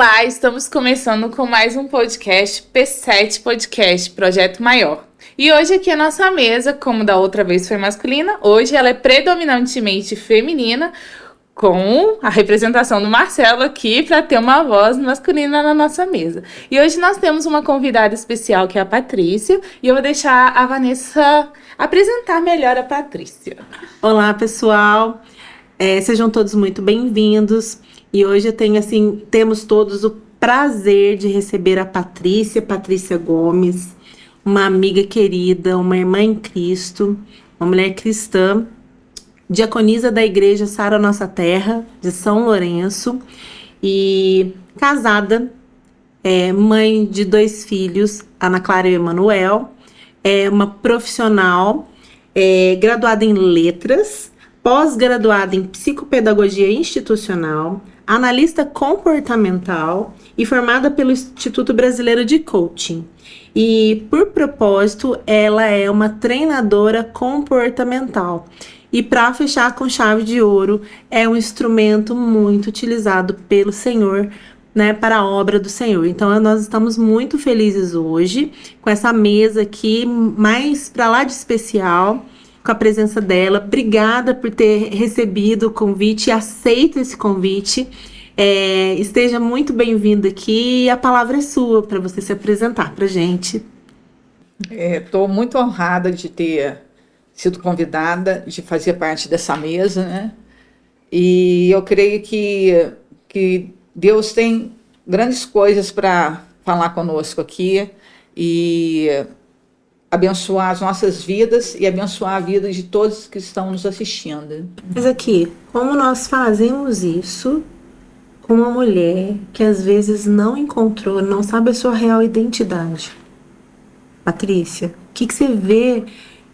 Olá, estamos começando com mais um podcast, P7 Podcast, Projeto Maior. E hoje aqui a nossa mesa, como da outra vez foi masculina, hoje ela é predominantemente feminina, com a representação do Marcelo aqui para ter uma voz masculina na nossa mesa. E hoje nós temos uma convidada especial que é a Patrícia, e eu vou deixar a Vanessa apresentar melhor a Patrícia. Olá, pessoal. Sejam todos muito bem-vindos. E hoje eu tenho, temos todos o prazer de receber a Patrícia Gomes, uma amiga querida, uma irmã em Cristo, uma mulher cristã, diaconisa da Igreja Sara Nossa Terra, de São Lourenço, e casada, mãe de 2 filhos, Ana Clara e Emanuel, uma profissional, graduada em letras, pós-graduada em psicopedagogia institucional, analista comportamental e formada pelo Instituto Brasileiro de Coaching. E, por propósito, ela é uma treinadora comportamental. E, para fechar com chave de ouro, é um instrumento muito utilizado pelo Senhor, né, para a obra do Senhor. Então, nós estamos muito felizes hoje com essa mesa aqui, mais para lá de especial, com a presença dela. Obrigada por ter recebido o convite e aceito esse convite. Esteja muito bem-vinda aqui e a palavra é sua para você se apresentar para a gente. Estou muito honrada de ter sido convidada, de fazer parte dessa mesa, né? E eu creio que Deus tem grandes coisas para falar conosco aqui e abençoar as nossas vidas e abençoar a vida de todos que estão nos assistindo. Mas aqui, como nós fazemos isso com uma mulher que às vezes não encontrou, não sabe a sua real identidade? Patrícia, o que você vê?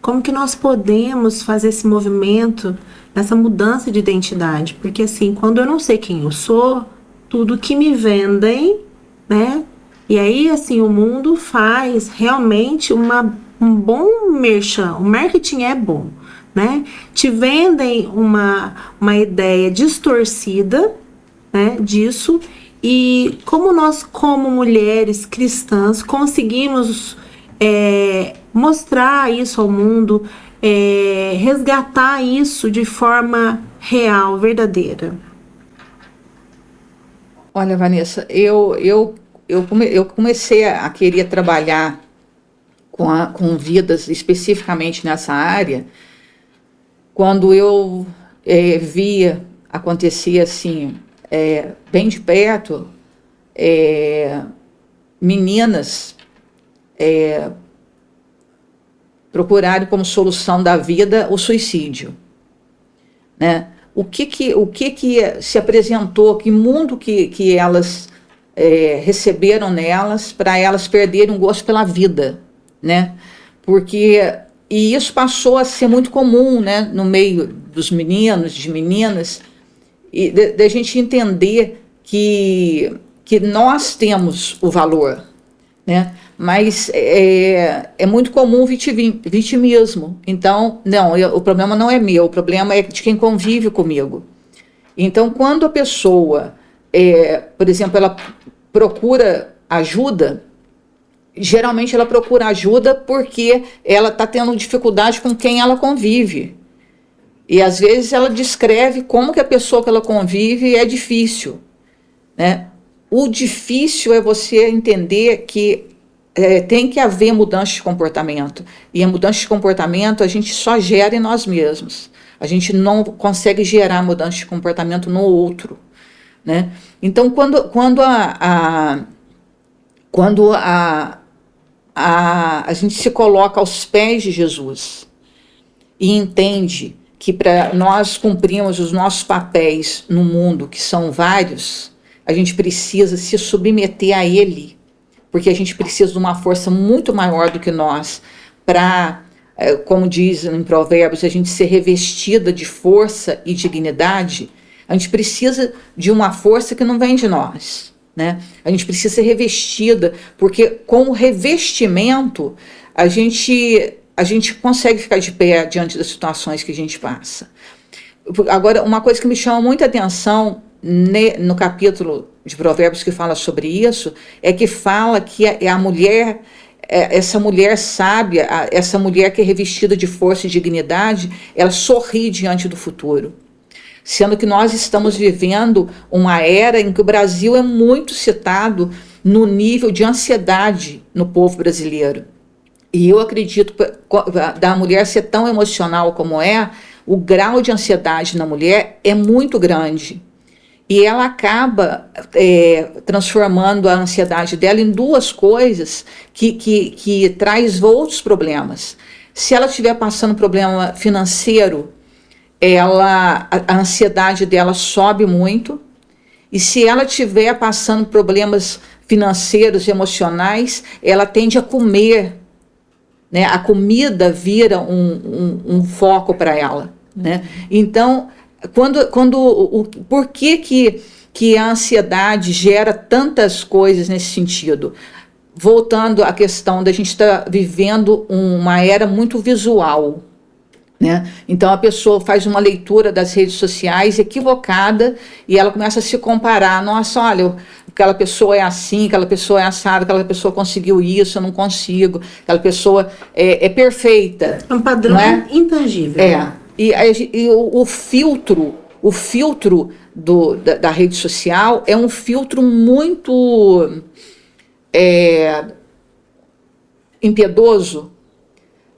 Como que nós podemos fazer esse movimento, essa mudança de identidade? Porque quando eu não sei quem eu sou, tudo que me vendem, né? E aí, o mundo faz realmente um bom merchan, o marketing é bom, né? Te vendem uma ideia distorcida, né, disso, e como nós, como mulheres cristãs, conseguimos mostrar isso ao mundo, resgatar isso de forma real, verdadeira. Olha, Vanessa, eu comecei a querer trabalhar com vidas especificamente nessa área, quando eu via acontecer bem de perto, meninas procurarem como solução da vida o suicídio, né? O que se apresentou, que mundo que elas receberam nelas para elas perderem o gosto pela vida, né? E isso passou a ser muito comum, né, no meio dos meninos, de meninas, e da gente entender que nós temos o valor, né? Mas é muito comum o vitimismo. Então, não, o problema não é meu, o problema é de quem convive comigo. Então, quando a pessoa, por exemplo, ela procura ajuda, geralmente ela procura ajuda porque ela está tendo dificuldade com quem ela convive. E às vezes ela descreve como que a pessoa que ela convive é difícil, né? O difícil é você entender que tem que haver mudança de comportamento. E a mudança de comportamento a gente só gera em nós mesmos. A gente não consegue gerar mudança de comportamento no outro, né? Então, quando a gente se coloca aos pés de Jesus e entende que para nós cumprirmos os nossos papéis no mundo, que são vários, a gente precisa se submeter a Ele, porque a gente precisa de uma força muito maior do que nós para, como diz em Provérbios, a gente ser revestida de força e dignidade. A gente precisa de uma força que não vem de nós, né? A gente precisa ser revestida, porque com o revestimento a gente consegue ficar de pé diante das situações que a gente passa. Agora, uma coisa que me chama muita atenção no capítulo de Provérbios que fala sobre isso, é que fala que a mulher, essa mulher sábia, essa mulher que é revestida de força e dignidade, ela sorri diante do futuro. Sendo que nós estamos vivendo uma era em que o Brasil é muito citado no nível de ansiedade no povo brasileiro. E eu acredito da mulher ser tão emocional como o grau de ansiedade na mulher é muito grande. E ela acaba transformando a ansiedade dela em duas coisas que traz outros problemas. Se ela estiver passando problema financeiro, a ansiedade dela sobe muito. E se ela estiver passando problemas financeiros e emocionais, ela tende a comer, né? A comida vira um foco para ela, né? Então, por que a ansiedade gera tantas coisas nesse sentido? Voltando à questão da gente estar vivendo uma era muito visual, né? Então a pessoa faz uma leitura das redes sociais equivocada e ela começa a se comparar. Nossa, olha, aquela pessoa é assim, aquela pessoa é assada, aquela pessoa conseguiu isso, eu não consigo, aquela pessoa é perfeita. É um padrão intangível. E o filtro da rede social é um filtro muito impiedoso,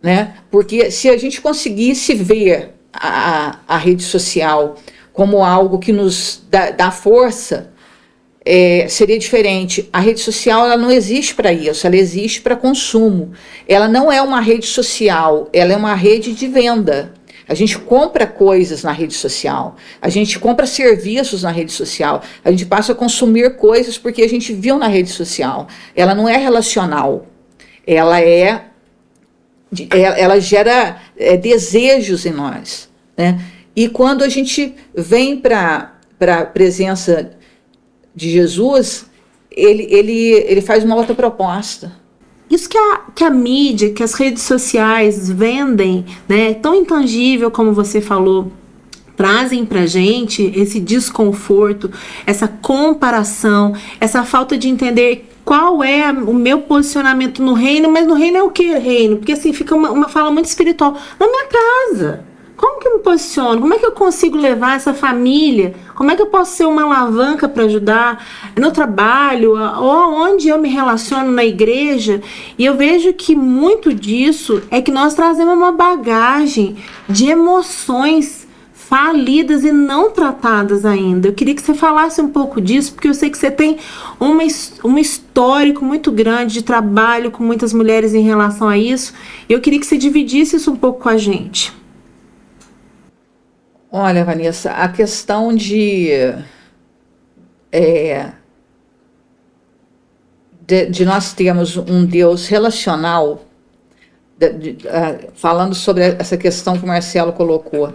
né? Porque se a gente conseguisse ver a rede social como algo que nos dá força, seria diferente. A rede social ela não existe para isso, ela existe para consumo. Ela não é uma rede social, ela é uma rede de venda. A gente compra coisas na rede social, a gente compra serviços na rede social, a gente passa a consumir coisas porque a gente viu na rede social. Ela não é relacional, ela gera desejos em nós, né? E quando a gente vem para a presença de Jesus, ele faz uma outra proposta. Isso que a mídia, que as redes sociais vendem, né, tão intangível como você falou, trazem pra gente esse desconforto, essa comparação, essa falta de entender qual é o meu posicionamento no reino, mas no reino é o que reino? Porque assim, fica uma fala muito espiritual. Na minha casa, como que eu me posiciono? Como é que eu consigo levar essa família? Como é que eu posso ser uma alavanca para ajudar no trabalho? Ou onde eu me relaciono na igreja? E eu vejo que muito disso é que nós trazemos uma bagagem de emoções falidas e não tratadas ainda. Eu queria que você falasse um pouco disso, porque eu sei que você tem um histórico muito grande de trabalho com muitas mulheres em relação a isso. Eu queria que você dividisse isso um pouco com a gente. Olha, Vanessa, a questão de nós termos um Deus relacional, falando sobre essa questão que o Marcelo colocou,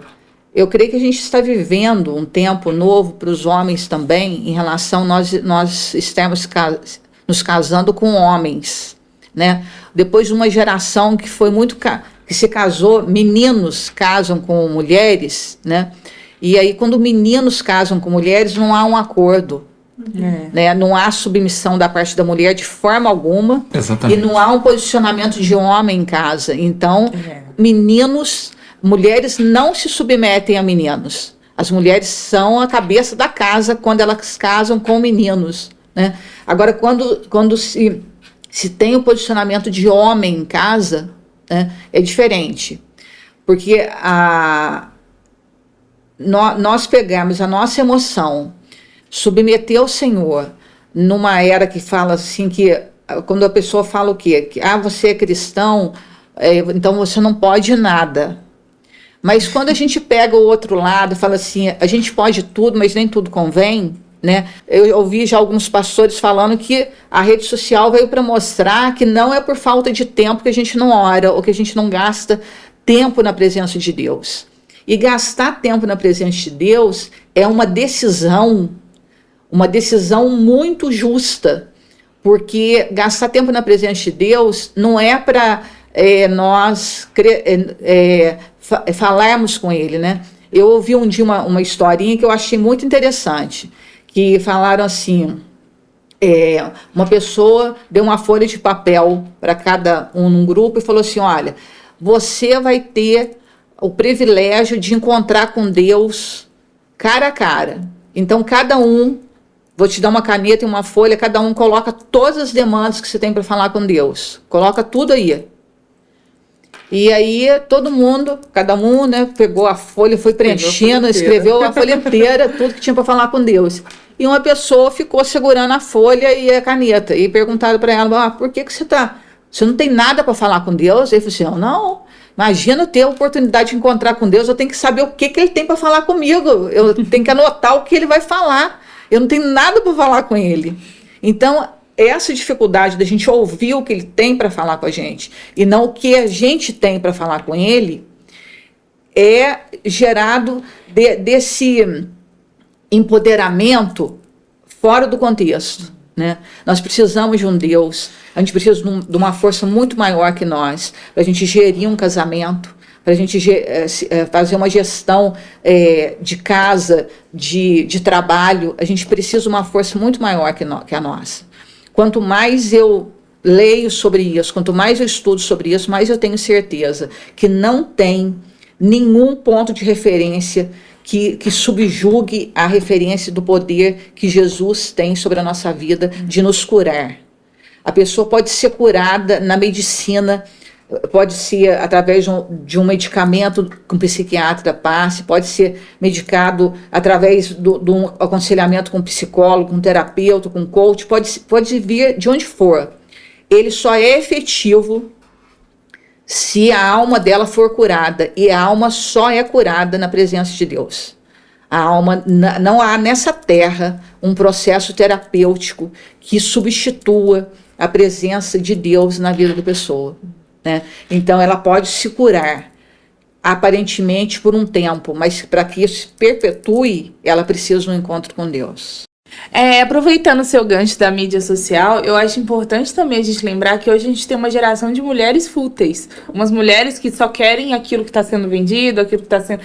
eu creio que a gente está vivendo um tempo novo para os homens também, em relação nós estamos nos casando com homens, né? Depois de uma geração que foi muito que se casou, meninos casam com mulheres, né? E aí quando meninos casam com mulheres não há um acordo, né? Não há submissão da parte da mulher de forma alguma. Exatamente. E não há um posicionamento de homem em casa. Então, mulheres não se submetem a meninos. As mulheres são a cabeça da casa quando elas casam com meninos, né? Agora, quando se tem o posicionamento de homem em casa, né, é diferente. Porque nós pegamos a nossa emoção, submeter ao Senhor, numa era que fala assim, que quando a pessoa fala o quê? Que você é cristão, então você não pode nada. Mas quando a gente pega o outro lado, fala assim, a gente pode tudo, mas nem tudo convém, né? Eu ouvi já alguns pastores falando que a rede social veio para mostrar que não é por falta de tempo que a gente não ora, ou que a gente não gasta tempo na presença de Deus. E gastar tempo na presença de Deus é uma decisão muito justa, porque gastar tempo na presença de Deus não é para nós falarmos com Ele, né? Eu ouvi um dia uma historinha que eu achei muito interessante, que falaram assim, Uma pessoa deu uma folha de papel para cada um num grupo e falou assim: olha, você vai ter o privilégio de encontrar com Deus cara a cara. Então, cada um, vou te dar uma caneta e uma folha, cada um coloca todas as demandas que você tem para falar com Deus. Coloca tudo aí. E aí, todo mundo, cada um, né, pegou a folha, foi preenchendo, escreveu a folha inteira, tudo que tinha para falar com Deus. E uma pessoa ficou segurando a folha e a caneta. E perguntaram para ela: por que você não tem nada para falar com Deus? Ele falou assim: não, imagina eu ter a oportunidade de encontrar com Deus, eu tenho que saber o que ele tem para falar comigo. Eu tenho que anotar o que ele vai falar. Eu não tenho nada para falar com ele. Então, essa dificuldade da gente ouvir o que ele tem para falar com a gente e não o que a gente tem para falar com ele é gerado desse empoderamento fora do contexto, né? Nós precisamos de um Deus, a gente precisa de uma força muito maior que nós para a gente gerir um casamento, para a gente fazer uma gestão de casa, de trabalho. A gente precisa de uma força muito maior que a nossa. Quanto mais eu leio sobre isso, quanto mais eu estudo sobre isso, mais eu tenho certeza que não tem nenhum ponto de referência que subjugue a referência do poder que Jesus tem sobre a nossa vida de nos curar. A pessoa pode ser curada na medicina, pode ser através de um medicamento que um psiquiatra passe, pode ser medicado através de um aconselhamento com um psicólogo, com um terapeuta, com um coach, pode vir de onde for. Ele só é efetivo se a alma dela for curada, e a alma só é curada na presença de Deus. A alma, não há nessa terra um processo terapêutico que substitua a presença de Deus na vida da pessoa, né? Então ela pode se curar aparentemente por um tempo, mas para que isso se perpetue, ela precisa de um encontro com Deus. Aproveitando o seu gancho da mídia social, eu acho importante também a gente lembrar que hoje a gente tem uma geração de mulheres fúteis, umas mulheres que só querem aquilo que está sendo vendido, aquilo que está sendo...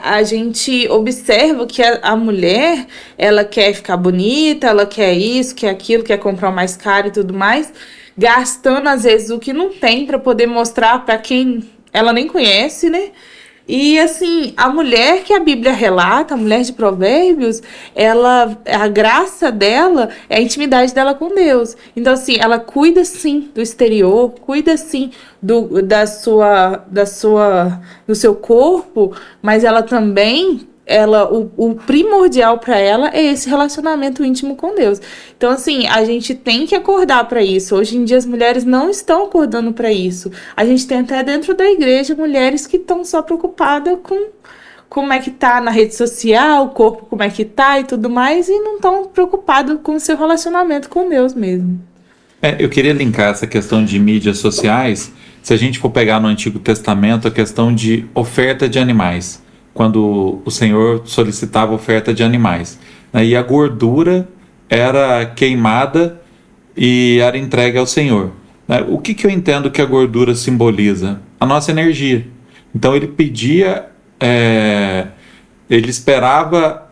a gente observa que a mulher, ela quer ficar bonita, ela quer isso, quer aquilo, quer comprar o mais caro e tudo mais, gastando às vezes o que não tem para poder mostrar para quem ela nem conhece, né? E assim, a mulher que a Bíblia relata, a mulher de Provérbios, a graça dela é a intimidade dela com Deus. Então assim, ela cuida sim do exterior, cuida sim do seu corpo, mas ela também, o primordial para ela é esse relacionamento íntimo com Deus. Então assim, a gente tem que acordar para isso. Hoje em dia as mulheres não estão acordando para isso. A gente tem até dentro da igreja mulheres que estão só preocupadas com como é que tá na rede social, o corpo como é que tá e tudo mais, e não estão preocupadas com o seu relacionamento com Deus mesmo. Eu queria linkar essa questão de mídias sociais. Se a gente for pegar no Antigo Testamento a questão de oferta de animais, quando o Senhor solicitava oferta de animais, né? E a gordura era queimada e era entregue ao Senhor, né? O que eu entendo que a gordura simboliza? A nossa energia. Então ele pedia, ele esperava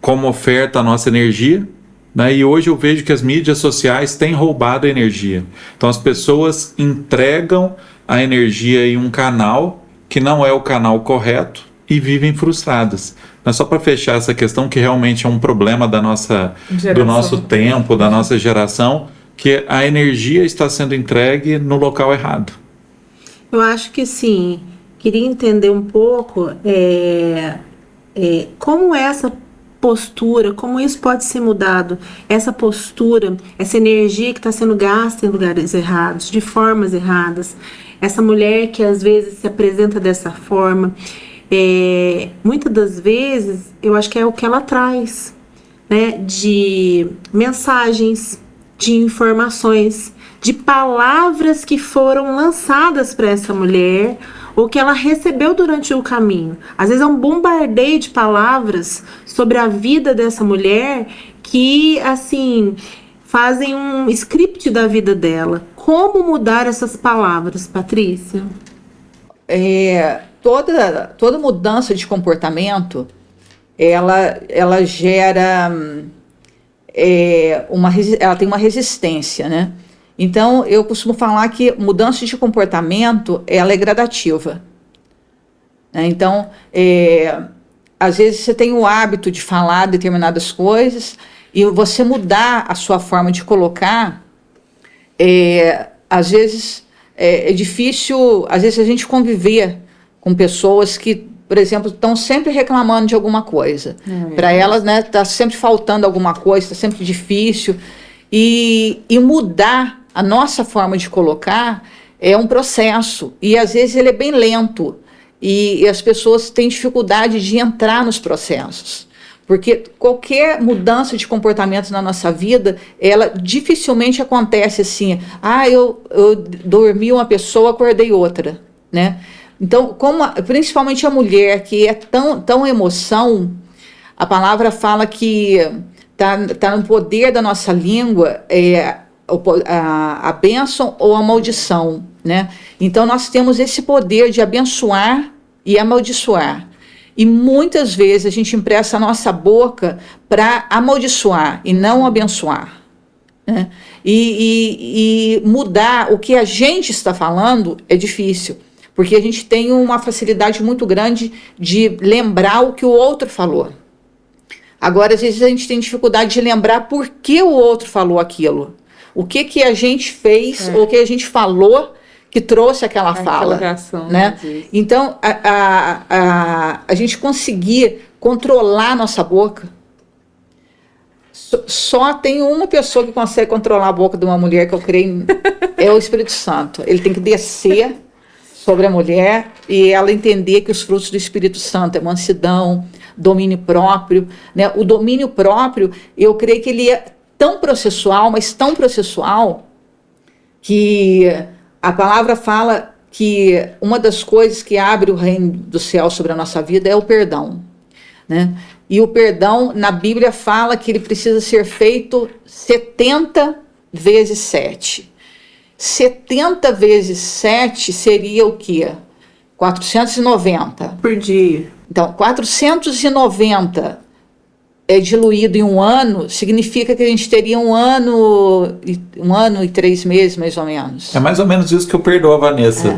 como oferta a nossa energia, né? E hoje eu vejo que as mídias sociais têm roubado a energia. Então as pessoas entregam a energia em um canal que não é o canal correto, e vivem frustradas. Mas só para fechar essa questão, que realmente é um problema do nosso tempo, da nossa geração, que a energia está sendo entregue no local errado. Eu acho que sim. Queria entender um pouco como essa postura, como isso pode ser mudado, essa postura, essa energia que está sendo gasta em lugares errados, de formas erradas, essa mulher que às vezes se apresenta dessa forma. Muitas das vezes, eu acho que é o que ela traz, né, de mensagens, de informações, de palavras que foram lançadas para essa mulher, ou que ela recebeu durante o caminho. Às vezes é um bombardeio de palavras sobre a vida dessa mulher que, assim, fazem um script da vida dela. Como mudar essas palavras, Patrícia? Toda mudança de comportamento, ela gera ela tem uma resistência, né? Então, eu costumo falar que mudança de comportamento, ela é gradativa. Né? Então, às vezes você tem o hábito de falar determinadas coisas e você mudar a sua forma de colocar, às vezes é difícil, às vezes a gente conviver com pessoas que, por exemplo, estão sempre reclamando de alguma coisa. Para elas, né, está sempre faltando alguma coisa, está sempre difícil. E mudar a nossa forma de colocar é um processo. E às vezes ele é bem lento. E as pessoas têm dificuldade de entrar nos processos. Porque qualquer mudança de comportamento na nossa vida, ela dificilmente acontece assim. Eu dormi uma pessoa, acordei outra, né? Então, principalmente a mulher, que é tão emoção, a palavra fala que tá no poder da nossa língua a bênção ou a maldição, né? Então, nós temos esse poder de abençoar e amaldiçoar. E muitas vezes a gente empresta a nossa boca para amaldiçoar e não abençoar. Né? E mudar o que a gente está falando é difícil, porque a gente tem uma facilidade muito grande de lembrar o que o outro falou. Agora, às vezes, a gente tem dificuldade de lembrar por que o outro falou aquilo. O que a gente fez ou o que a gente falou que trouxe aquela fala. Reação, né? Então, a gente conseguir controlar a nossa boca. Só tem uma pessoa que consegue controlar a boca de uma mulher, que eu creio, é o Espírito Santo. Ele tem que descer sobre a mulher e ela entender que os frutos do Espírito Santo é mansidão, domínio próprio. Né? O domínio próprio, eu creio que ele é tão processual, mas tão processual, que a palavra fala que uma das coisas que abre o reino do céu sobre a nossa vida é o perdão. Né? E o perdão, na Bíblia, fala que ele precisa ser feito 70 vezes 7. 70 vezes 7 seria o quê? 490. Por dia. Então, 490 diluído em um ano, significa que a gente teria um ano e 3 meses, mais ou menos. É mais ou menos isso que eu perdoo a Vanessa.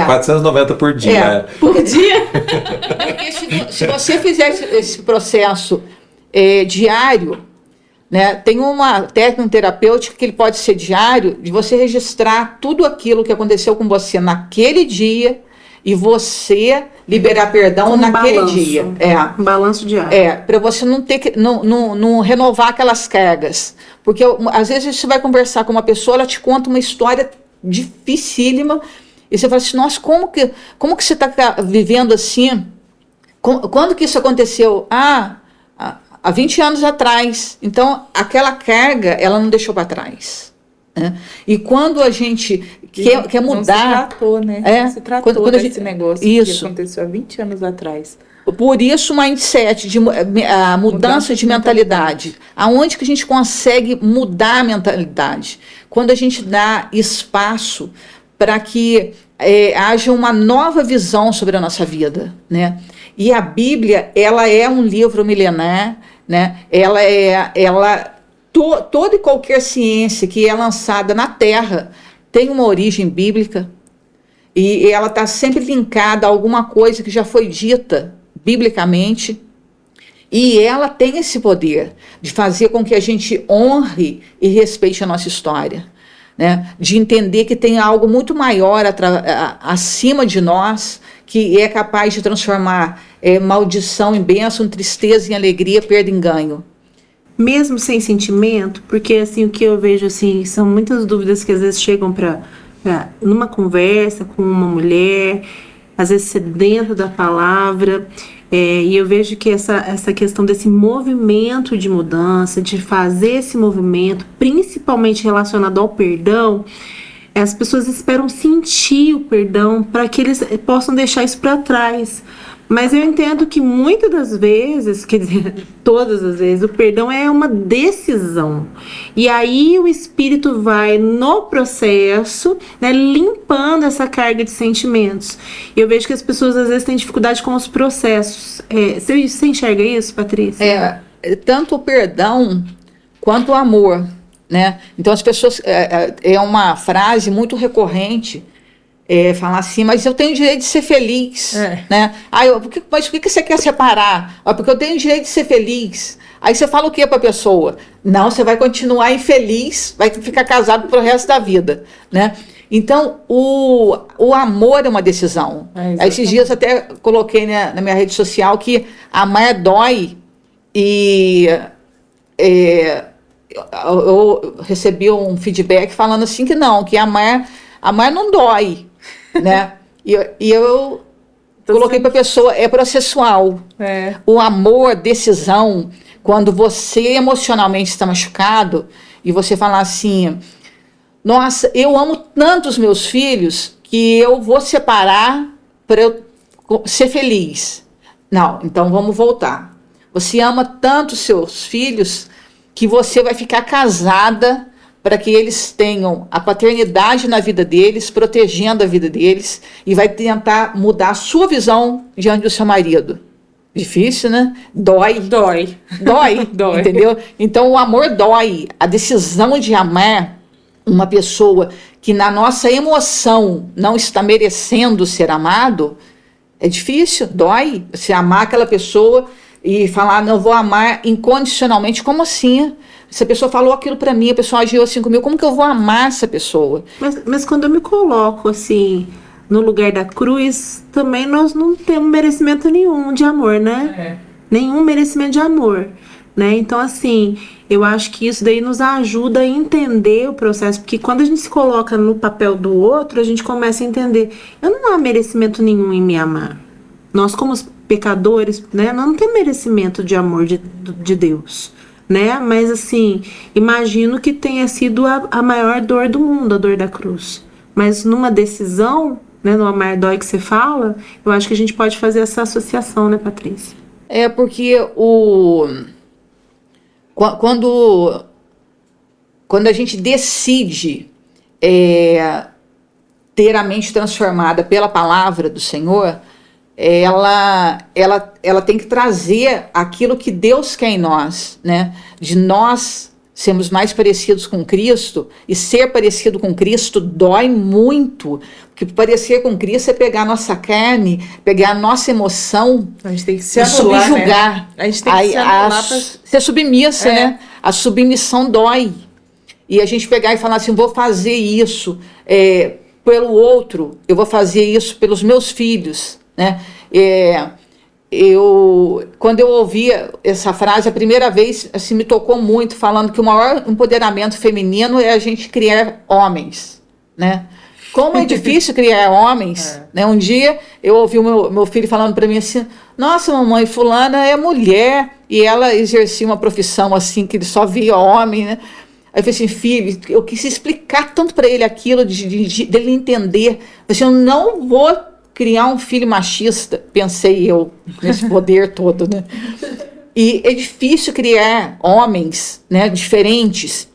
490 por dia. Por dia? Porque se você fizer esse processo diário, né, tem uma técnica terapêutica que ele pode ser diário, de você registrar tudo aquilo que aconteceu com você naquele dia e você liberar perdão naquele dia. Um balanço diário. Para você não ter que não renovar aquelas cargas. Porque às vezes você vai conversar com uma pessoa, ela te conta uma história dificílima, e você fala assim, nossa, como que você está vivendo assim? Quando que isso aconteceu? Há 20 anos atrás. Então, aquela carga, ela não deixou para trás. Né? E quando a gente quer mudar... Não se tratou, né? Não se tratou desse negócio que aconteceu há 20 anos atrás. Por isso, o mindset, a mudança de mentalidade. Aonde que a gente consegue mudar a mentalidade? Quando a gente dá espaço para que haja uma nova visão sobre a nossa vida, né? E a Bíblia, ela é um livro milenar, né? Toda e qualquer ciência que é lançada na Terra tem uma origem bíblica e ela está sempre linkada a alguma coisa que já foi dita biblicamente, e ela tem esse poder de fazer com que a gente honre e respeite a nossa história, né? De entender que tem algo muito maior acima de nós, que é capaz de transformar maldição em bênção, tristeza em alegria, perda em ganho. Mesmo sem sentimento, porque assim, o que eu vejo assim, são muitas dúvidas que às vezes chegam numa conversa com uma mulher, às vezes sedenta da palavra, e eu vejo que essa questão desse movimento de mudança, de fazer esse movimento, principalmente relacionado ao perdão, as pessoas esperam sentir o perdão para que eles possam deixar isso para trás. Mas eu entendo que muitas das vezes, quer dizer, todas as vezes, o perdão é uma decisão. E aí o Espírito vai no processo, né, limpando essa carga de sentimentos. E eu vejo que as pessoas às vezes têm dificuldade com os processos. Você enxerga isso, Patrícia? Tanto o perdão quanto o amor, né? Então as pessoas, é uma frase muito recorrente, falar assim, mas eu tenho o direito de ser feliz, né? Mas por que você quer separar? Porque eu tenho o direito de ser feliz. Aí você fala o que para a pessoa? Não, você vai continuar infeliz, vai ficar casado pro resto da vida, né? Então, o amor é uma decisão. Esses dias até coloquei na minha rede social que amar dói e eu recebi um feedback falando assim que não, que amar não dói, né? E eu coloquei para a pessoa, é processual. O amor, decisão, quando você emocionalmente está machucado e você fala assim, nossa, eu amo tanto os meus filhos que eu vou separar para eu ser feliz. Não, então vamos voltar. Você ama tanto os seus filhos que você vai ficar casada para que eles tenham a paternidade na vida deles, protegendo a vida deles, e vai tentar mudar a sua visão diante do seu marido. Difícil, né? Dói. Dói. Entendeu? Então o amor dói. A decisão de amar uma pessoa que na nossa emoção não está merecendo ser amado, é difícil, dói. Você amar aquela pessoa e falar, não, vou amar incondicionalmente. Como assim? Se a pessoa falou aquilo pra mim, a pessoa agiu assim comigo, como que eu vou amar essa pessoa? Mas quando eu me coloco assim no lugar da cruz, também nós não temos merecimento nenhum de amor, né? Nenhum merecimento de amor, né? Então, assim, eu acho que isso daí nos ajuda a entender o processo, porque quando a gente se coloca no papel do outro, a gente começa a entender, eu não há merecimento nenhum em me amar. Nós, como pecadores, né, nós não temos merecimento de amor de Deus, né? Mas, assim, imagino que tenha sido a maior dor do mundo, a dor da cruz. Mas numa decisão, né, no amar dói que você fala, eu acho que a gente pode fazer essa associação, né, Patrícia? Porque quando a gente decide ter a mente transformada pela palavra do Senhor, ela tem que trazer aquilo que Deus quer em nós, né? De nós sermos mais parecidos com Cristo, e ser parecido com Cristo dói muito, porque parecer com Cristo é pegar a nossa carne, pegar a nossa emoção, a gente tem que se e anular, subjugar. né? A gente tem que se anular ser submissa, né? A submissão dói. E a gente pegar e falar assim, vou fazer isso pelo outro, eu vou fazer isso pelos meus filhos, né? Quando eu ouvi essa frase a primeira vez, assim, me tocou muito, falando que o maior empoderamento feminino é a gente criar homens, né? Como é difícil criar homens, né? Um dia eu ouvi o meu filho falando para mim assim, nossa, mamãe, fulana é mulher, e ela exercia uma profissão assim, que ele só via homem, né? Aí eu falei assim, filho, eu quis explicar tanto para ele aquilo, dele entender. Eu falei assim, eu não vou criar um filho machista, pensei eu, nesse poder todo, né? E é difícil criar homens, né, diferentes,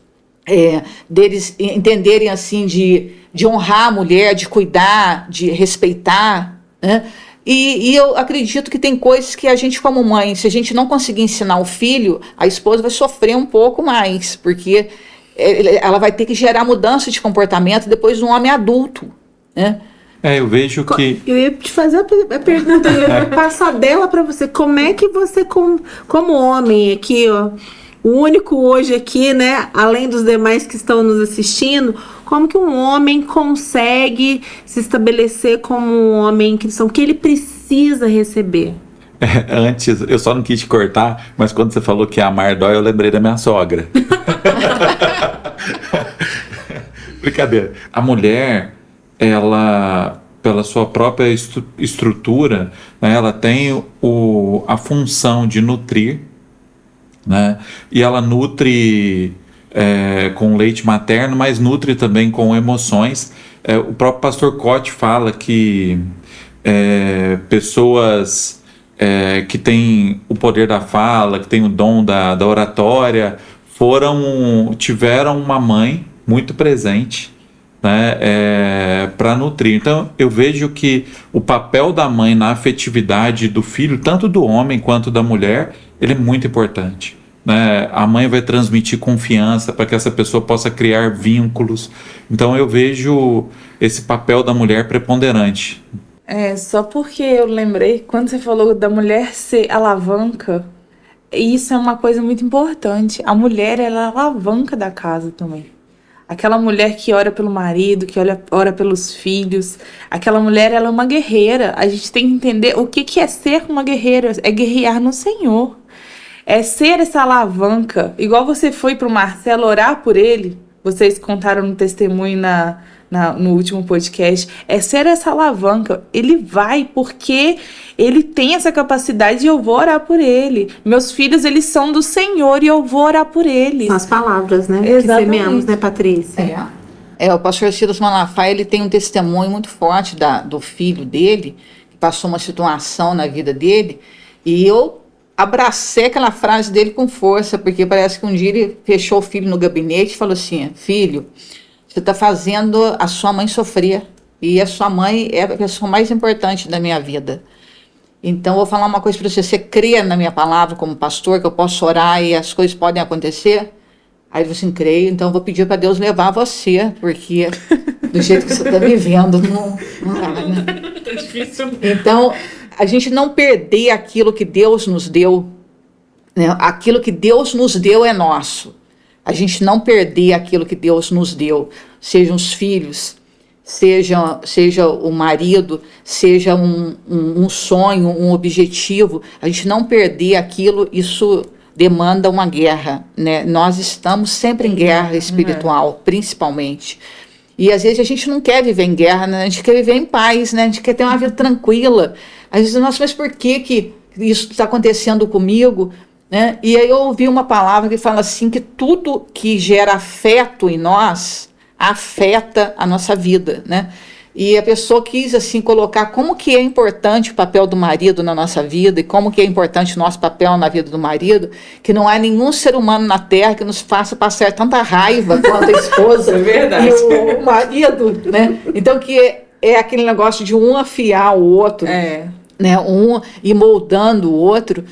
deles entenderem assim, de honrar a mulher, de cuidar, de respeitar, né? E eu acredito que tem coisas que a gente, como mãe, se a gente não conseguir ensinar o filho, a esposa vai sofrer um pouco mais, porque ela vai ter que gerar mudança de comportamento depois de um homem adulto, né? Eu vejo que... Eu ia te fazer a pergunta, eu ia passar dela para você. Como é que você, como homem aqui, ó, o único hoje aqui, né, além dos demais que estão nos assistindo, como que um homem consegue se estabelecer como um homem cristão? O que ele precisa receber? Antes, eu só não quis te cortar, mas quando você falou que amar dói, eu lembrei da minha sogra. Brincadeira. A mulher, ela, pela sua própria estrutura, né, ela tem a função de nutrir, né, e ela nutre com leite materno, mas nutre também com emoções. O próprio pastor Cote fala que pessoas que têm o poder da fala, que têm o dom da oratória, tiveram uma mãe muito presente, né, para nutrir. Então eu vejo que o papel da mãe na afetividade do filho, tanto do homem quanto da mulher, ele é muito importante, né? A mãe vai transmitir confiança para que essa pessoa possa criar vínculos. Então eu vejo esse papel da mulher preponderante. Só porque eu lembrei, quando você falou da mulher ser alavanca, isso é uma coisa muito importante. A mulher, ela é a alavanca da casa também. Aquela mulher que ora pelo marido, que ora pelos filhos. Aquela mulher, ela é uma guerreira. A gente tem que entender o que é ser uma guerreira. É guerrear no Senhor. É ser essa alavanca. Igual você foi pro Marcelo orar por ele. Vocês contaram no testemunho no último podcast. É ser essa alavanca. Ele vai porque ele tem essa capacidade e eu vou orar por ele. Meus filhos, eles são do Senhor e eu vou orar por eles. São as palavras, né? Exatamente. Que semeamos, né, Patrícia? O pastor Silas Malafaia, ele tem um testemunho muito forte do filho dele, que passou uma situação na vida dele, e eu abracei aquela frase dele com força, porque parece que um dia ele fechou o filho no gabinete e falou assim: filho, você está fazendo a sua mãe sofrer, e a sua mãe é a pessoa mais importante da minha vida. Então, eu vou falar uma coisa para você. Você crê na minha palavra como pastor, que eu posso orar e as coisas podem acontecer? Aí ele falou assim: creio, então eu vou pedir para Deus levar você, porque do jeito que você está vivendo, não dá, né? Tá difícil. Então, a gente não perder aquilo que Deus nos deu, né? Aquilo que Deus nos deu é nosso. A gente não perder aquilo que Deus nos deu, sejam os filhos, seja o marido, seja um sonho, um objetivo, a gente não perder aquilo, isso demanda uma guerra, né? Nós estamos sempre em guerra espiritual, principalmente. E às vezes a gente não quer viver em guerra, né? A gente quer viver em paz, né? A gente quer ter uma vida tranquila. Às vezes, nossa, mas por que isso está acontecendo comigo? Né? E aí eu ouvi uma palavra que fala assim, que tudo que gera afeto em nós afeta a nossa vida, né? E a pessoa quis assim colocar como que é importante o papel do marido na nossa vida e como que é importante o nosso papel na vida do marido, que não há nenhum ser humano na Terra que nos faça passar tanta raiva quanto a esposa É verdade. e o marido, né? Então que é aquele negócio de um afiar o outro, né? Um ir moldando o outro.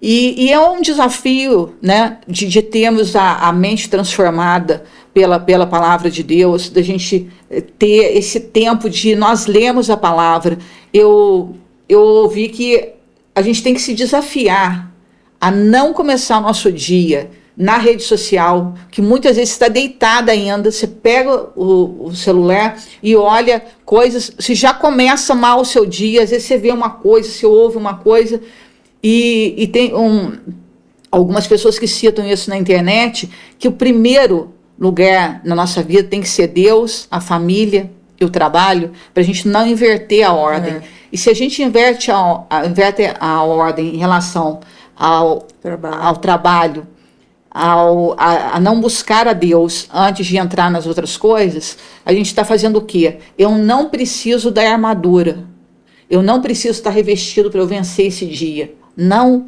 E é um desafio, né, de termos a mente transformada pela palavra de Deus, da gente ter esse tempo de nós lermos a palavra. Eu ouvi que a gente tem que se desafiar a não começar o nosso dia na rede social, que muitas vezes está deitada ainda, você pega o celular e olha coisas, se já começa mal o seu dia, às vezes você vê uma coisa, você ouve uma coisa. E tem algumas pessoas que citam isso na internet, que o primeiro lugar na nossa vida tem que ser Deus, a família e o trabalho, para a gente não inverter a ordem. E se a gente inverte a ordem em relação ao trabalho, a não buscar a Deus antes de entrar nas outras coisas, a gente está fazendo o quê? Eu não preciso da armadura. Eu não preciso estar revestido para eu vencer esse dia. Não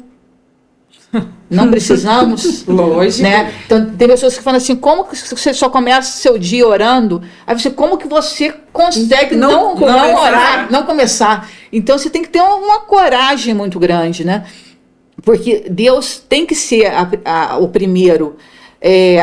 precisamos. Lógico. Né? Então, tem pessoas que falam assim: como que você só começa seu dia orando? Aí você, como que você consegue não orar, não começar? Então você tem que ter uma coragem muito grande, né? Porque Deus tem que ser o primeiro.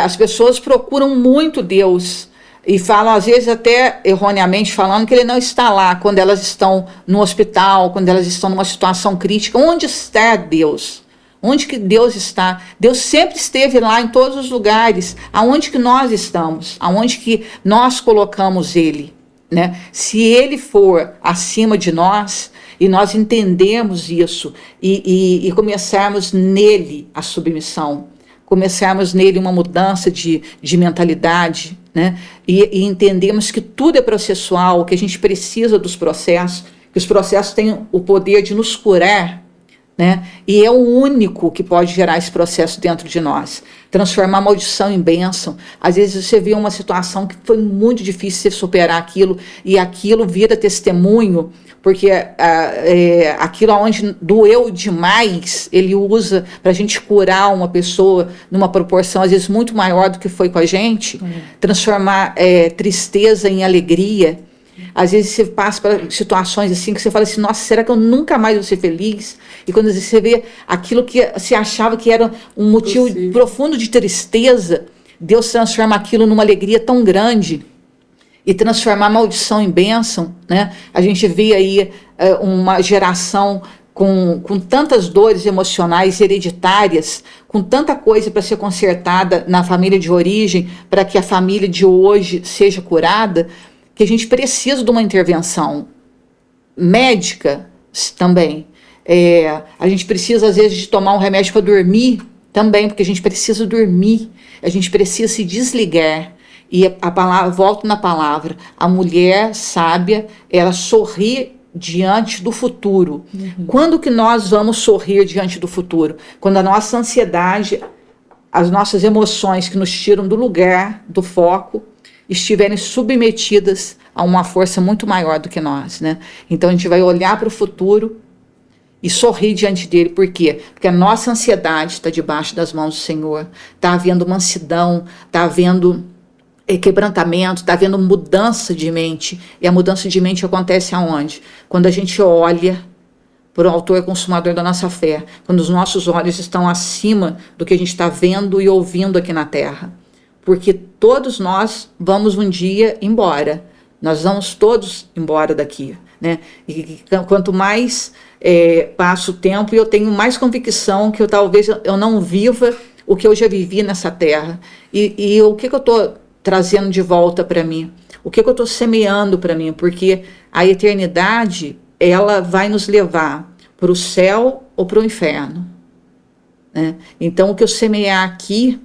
As pessoas procuram muito Deus e falam, às vezes até erroneamente falando, que ele não está lá quando elas estão no hospital, quando elas estão numa situação crítica. Onde está Deus? Onde que Deus está? Deus sempre esteve lá em todos os lugares. Aonde que nós estamos? Aonde que nós colocamos Ele? Né? Se Ele for acima de nós, e nós entendemos isso, e começarmos nele a submissão, começarmos nele uma mudança de mentalidade, né? E entendemos que tudo é processual, que a gente precisa dos processos, que os processos têm o poder de nos curar, né? E é o único que pode gerar esse processo dentro de nós, transformar a maldição em bênção. Às vezes você vê uma situação que foi muito difícil você superar aquilo, e aquilo vira testemunho, porque aquilo onde doeu demais, ele usa para a gente curar uma pessoa numa proporção às vezes muito maior do que foi com a gente, transformar tristeza em alegria. Às vezes você passa por situações assim que você fala assim, nossa, será que eu nunca mais vou ser feliz? E quando você vê aquilo que se achava que era um motivo profundo de tristeza, Deus transforma aquilo numa alegria tão grande e transformar maldição em bênção, né? A gente vê aí uma geração com tantas dores emocionais hereditárias, com tanta coisa para ser consertada na família de origem, para que a família de hoje seja curada, que a gente precisa de uma intervenção médica também. A gente precisa, às vezes, de tomar um remédio para dormir também, porque a gente precisa dormir, a gente precisa se desligar. E a palavra, volto na palavra, a mulher sábia, ela sorri diante do futuro. Quando que nós vamos sorrir diante do futuro? Quando a nossa ansiedade, as nossas emoções que nos tiram do lugar, do foco, estiverem submetidas a uma força muito maior do que nós, né? Então a gente vai olhar para o futuro e sorrir diante dele. Por quê? Porque a nossa ansiedade está debaixo das mãos do Senhor. Está havendo mansidão, está havendo quebrantamento, está havendo mudança de mente. E a mudança de mente acontece aonde? Quando a gente olha para o autor e consumador da nossa fé, quando os nossos olhos estão acima do que a gente está vendo e ouvindo aqui na terra. Porque todos nós vamos um dia embora, nós vamos todos embora daqui, né? E quanto mais passa o tempo, eu tenho mais convicção que talvez eu não viva o que eu já vivi nessa terra. E o que eu estou trazendo de volta para mim? O que eu estou semeando para mim? Porque a eternidade, ela vai nos levar para o céu ou para o inferno, né? Então, o que eu semear aqui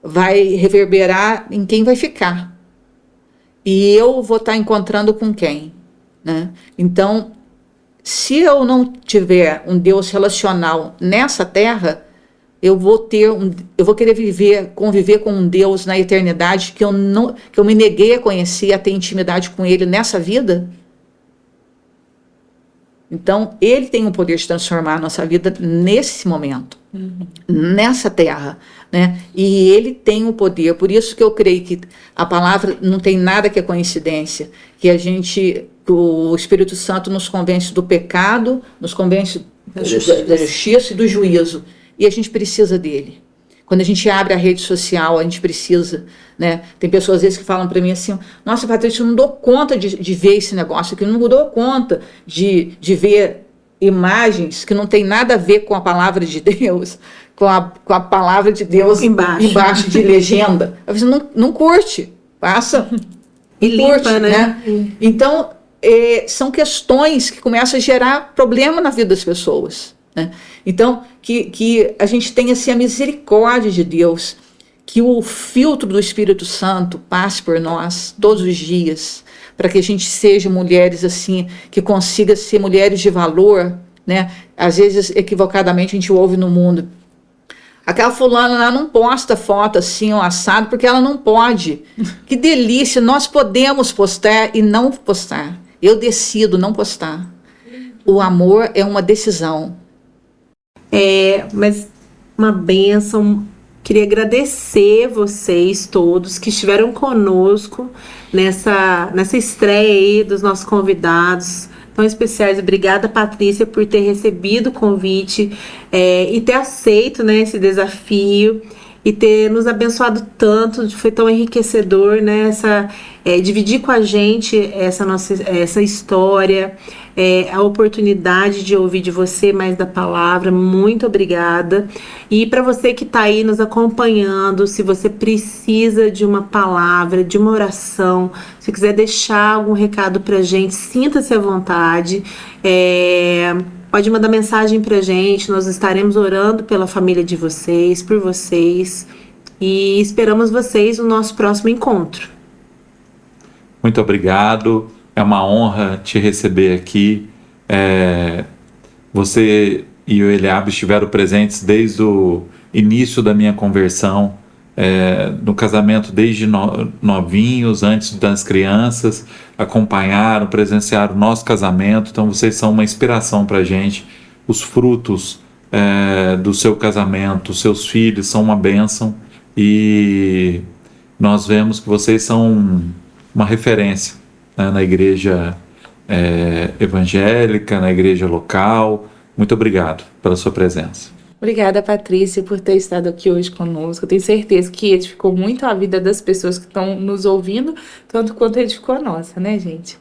vai reverberar em quem vai ficar. E eu vou estar encontrando com quem, né? Então, se eu não tiver um Deus relacional nessa terra, eu vou querer conviver com um Deus na eternidade que eu me neguei a conhecer, a ter intimidade com Ele nessa vida. Então, Ele tem o poder de transformar a nossa vida nesse momento, nessa terra, né? E Ele tem o poder. Por isso que eu creio que a palavra não tem nada que é coincidência, que o Espírito Santo nos convence do pecado, nos convence da justiça e do juízo. E a gente precisa dele. Quando a gente abre a rede social, a gente precisa, né? Tem pessoas às vezes que falam para mim assim: nossa, Patrícia, eu não dou conta de ver esse negócio aqui, eu não dou conta de ver imagens que não tem nada a ver com a palavra de Deus, com a palavra de Deus embaixo de legenda. Eu falei, não curte, passa e limpa, né? Então, são questões que começam a gerar problema na vida das pessoas, né? Então, que a gente tenha assim, a misericórdia de Deus, que o filtro do Espírito Santo passe por nós todos os dias, para que a gente seja mulheres assim, que consiga ser mulheres de valor, né? Às vezes, equivocadamente, a gente ouve no mundo: aquela fulana lá não posta foto assim, um assado, porque ela não pode. Que delícia, nós podemos postar e não postar. Eu decido não postar. O amor é uma decisão. Mas uma bênção. Queria agradecer vocês todos que estiveram conosco nessa estreia aí dos nossos convidados tão especiais. Obrigada, Patrícia, por ter recebido o convite e ter aceito, né, esse desafio e ter nos abençoado tanto. Foi tão enriquecedor, né, dividir com a gente essa história, a oportunidade de ouvir de você mais da palavra. Muito obrigada. E para você que está aí nos acompanhando, se você precisa de uma palavra, de uma oração, se quiser deixar algum recado para a gente, sinta-se à vontade. Pode mandar mensagem para a gente, nós estaremos orando pela família de vocês, por vocês, e esperamos vocês no nosso próximo encontro. Muito obrigado, é uma honra te receber aqui. Você e o Eliabe estiveram presentes desde o início da minha conversão, no casamento desde novinhos, antes das crianças, acompanharam, presenciaram o nosso casamento. Então vocês são uma inspiração para a gente. Os frutos do seu casamento, seus filhos são uma bênção, e nós vemos que vocês são uma referência, né, na igreja evangélica, na igreja local, Muito obrigado pela sua presença. Obrigada, Patrícia, por ter estado aqui hoje conosco. Eu tenho certeza que edificou muito a vida das pessoas que estão nos ouvindo, tanto quanto edificou a nossa, né, gente?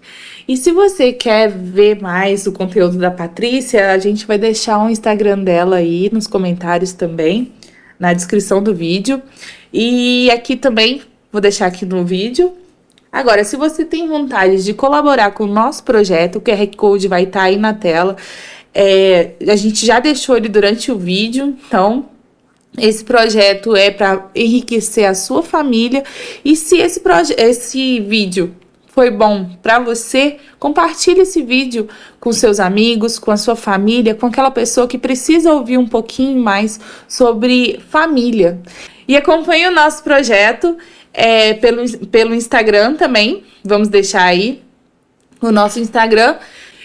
E se você quer ver mais o conteúdo da Patrícia, a gente vai deixar o Instagram dela aí nos comentários também, na descrição do vídeo. E aqui também, vou deixar aqui no vídeo. Agora, se você tem vontade de colaborar com o nosso projeto, o QR Code vai estar aí na tela. A gente já deixou ele durante o vídeo, então esse projeto é para enriquecer a sua família. E se esse vídeo foi bom para você, compartilhe esse vídeo com seus amigos, com a sua família, com aquela pessoa que precisa ouvir um pouquinho mais sobre família. E acompanhe o nosso projeto pelo Instagram também. Vamos deixar aí o nosso Instagram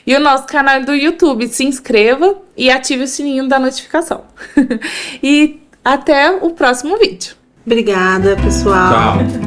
e o nosso canal do YouTube. Se inscreva e ative o sininho da notificação. E até o próximo vídeo. Obrigada, pessoal. Tchau.